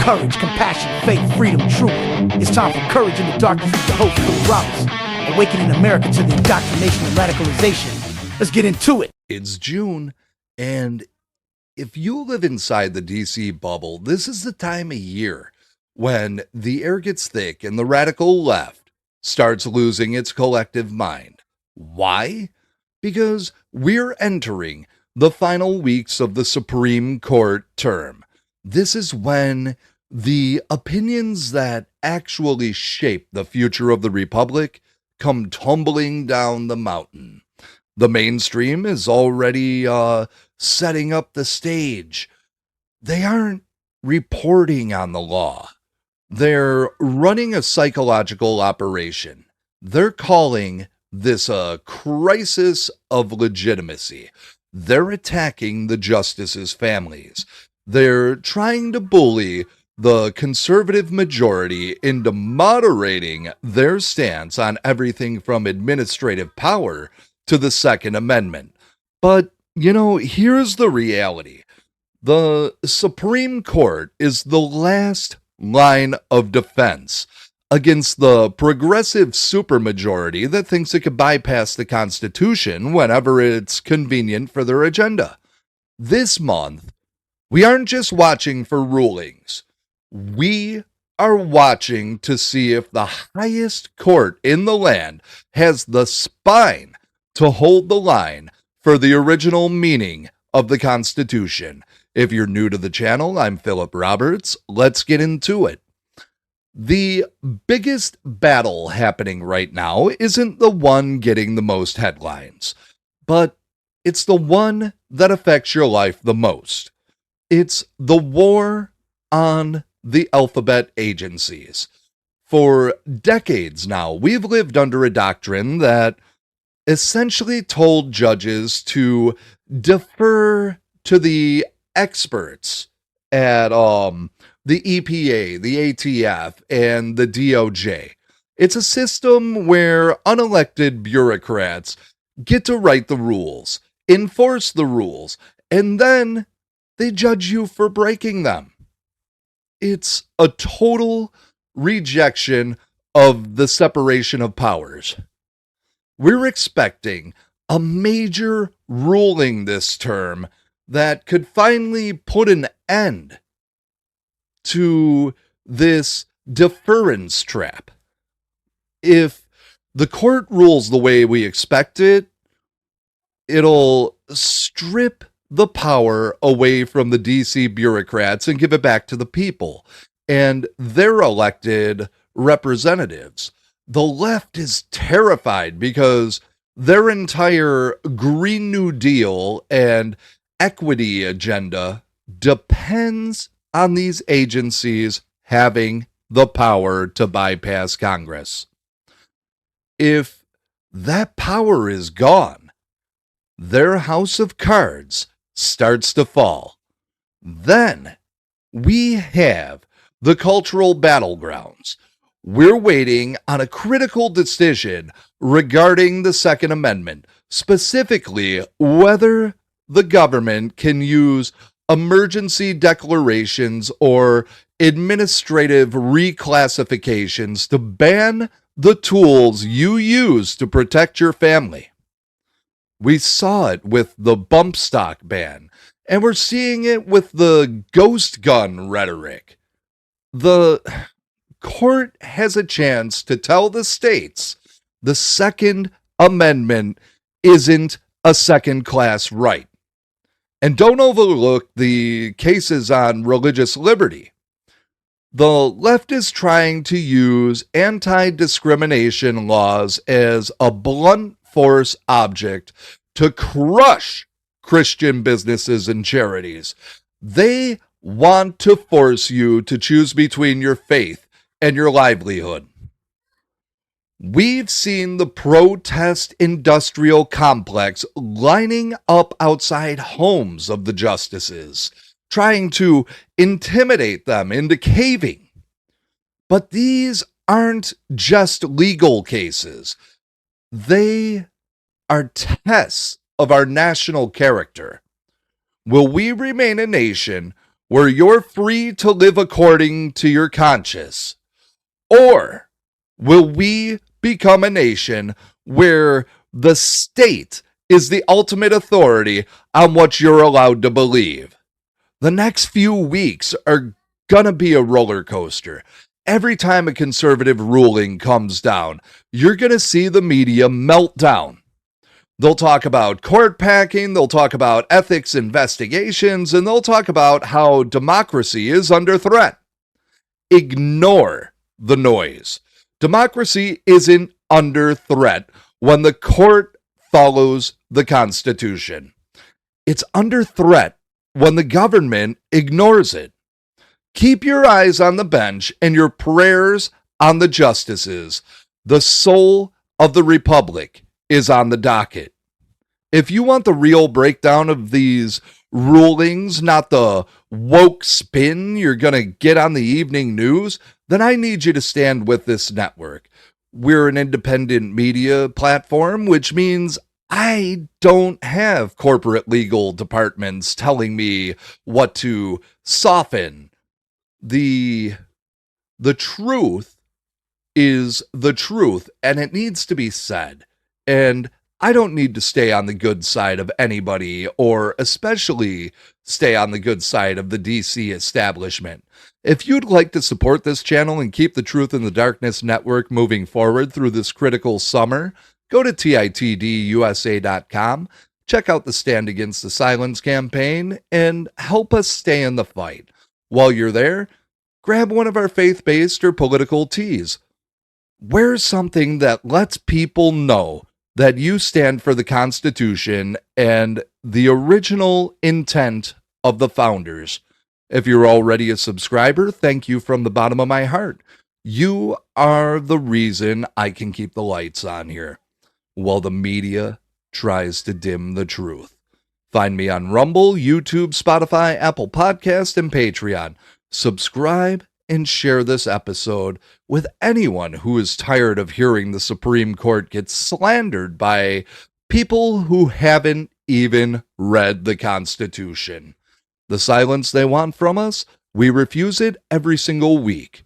courage, compassion, faith, freedom, truth. It's time for Courage in the Darkness with the host, Philip Roberts. Awakening America to the indoctrination and radicalization. Let's get into it. It's June, and if you live inside the DC bubble, this is the time of year when the air gets thick and the radical left starts losing its collective mind. Why? Because we're entering the final weeks of the Supreme Court term. This is when the opinions that actually shape the future of the Republic come tumbling down the mountain. The mainstream is already setting up the stage. They aren't reporting on the law. They're running a psychological operation. They're calling this a crisis of legitimacy. They're attacking the justices' families. They're trying to bully the conservative majority into moderating their stance on everything from administrative power to the Second Amendment. But, here's the reality. The Supreme Court is the last line of defense against the progressive supermajority that thinks it could bypass the Constitution whenever it's convenient for their agenda. This month, we aren't just watching for rulings. We are watching to see if the highest court in the land has the spine to hold the line for the original meaning of the Constitution. If you're new to the channel, I'm Philip Roberts. Let's get into it. The biggest battle happening right now isn't the one getting the most headlines, but it's the one that affects your life the most. It's the war on the alphabet agencies. For decades now, we've lived under a doctrine that essentially told judges to defer to the experts at the EPA, the ATF, and the DOJ. It's a system where unelected bureaucrats get to write the rules, enforce the rules, and then they judge you for breaking them. It's a total rejection of the separation of powers. We're expecting a major ruling this term that could finally put an end to this deference trap. If the court rules the way we expect it, it'll strip the power away from the DC bureaucrats and give it back to the people and their elected representatives. The left is terrified because their entire Green New Deal and equity agenda depends on these agencies having the power to bypass Congress. If that power is gone, their house of cards starts to fall. Then we have the cultural battlegrounds. We're waiting on a critical decision regarding the Second Amendment, specifically whether the government can use emergency declarations or administrative reclassifications to ban the tools you use to protect your family. We saw it with the bump stock ban, and we're seeing it with the ghost gun rhetoric. The court has a chance to tell the states the Second Amendment isn't a second-class right. And don't overlook the cases on religious liberty. The left is trying to use anti-discrimination laws as a blunt force object to crush Christian businesses and charities. They want to force you to choose between your faith and your livelihood. We've seen the protest industrial complex lining up outside homes of the justices, trying to intimidate them into caving. But these aren't just legal cases. They are tests of our national character. Will we remain a nation where you're free to live according to your conscience? Or will we become a nation where the state is the ultimate authority on what you're allowed to believe? The next few weeks are gonna be a roller coaster. Every time a conservative ruling comes down, you're gonna see the media melt down. They'll talk about court packing, they'll talk about ethics investigations, and they'll talk about how democracy is under threat. Ignore the noise. Democracy isn't under threat when the court follows the Constitution. It's under threat when the government ignores it. Keep your eyes on the bench and your prayers on the justices. The soul of the republic is on the docket. If you want the real breakdown of these rulings, not the woke spin you're going to get on the evening news, then I need you to stand with this network. We're an independent media platform, which means I don't have corporate legal departments telling me what to soften. The truth is the truth, and it needs to be said. And I don't need to stay on the good side of anybody, or especially stay on the good side of the DC establishment. If you'd like to support this channel and keep the Truth in the Darkness network moving forward through this critical summer, go to titdusa.com, check out the Stand Against the Silence campaign, and help us stay in the fight. While you're there, grab one of our faith-based or political tees. Wear something that lets people know that you stand for the Constitution and the original intent of the founders. If you're already a subscriber, thank you from the bottom of my heart. You are the reason I can keep the lights on here, while the media tries to dim the truth. Find me on Rumble, YouTube, Spotify, Apple Podcast, and Patreon. Subscribe and share this episode with anyone who is tired of hearing the Supreme Court get slandered by people who haven't even read the Constitution. The silence they want from us, we refuse it every single week.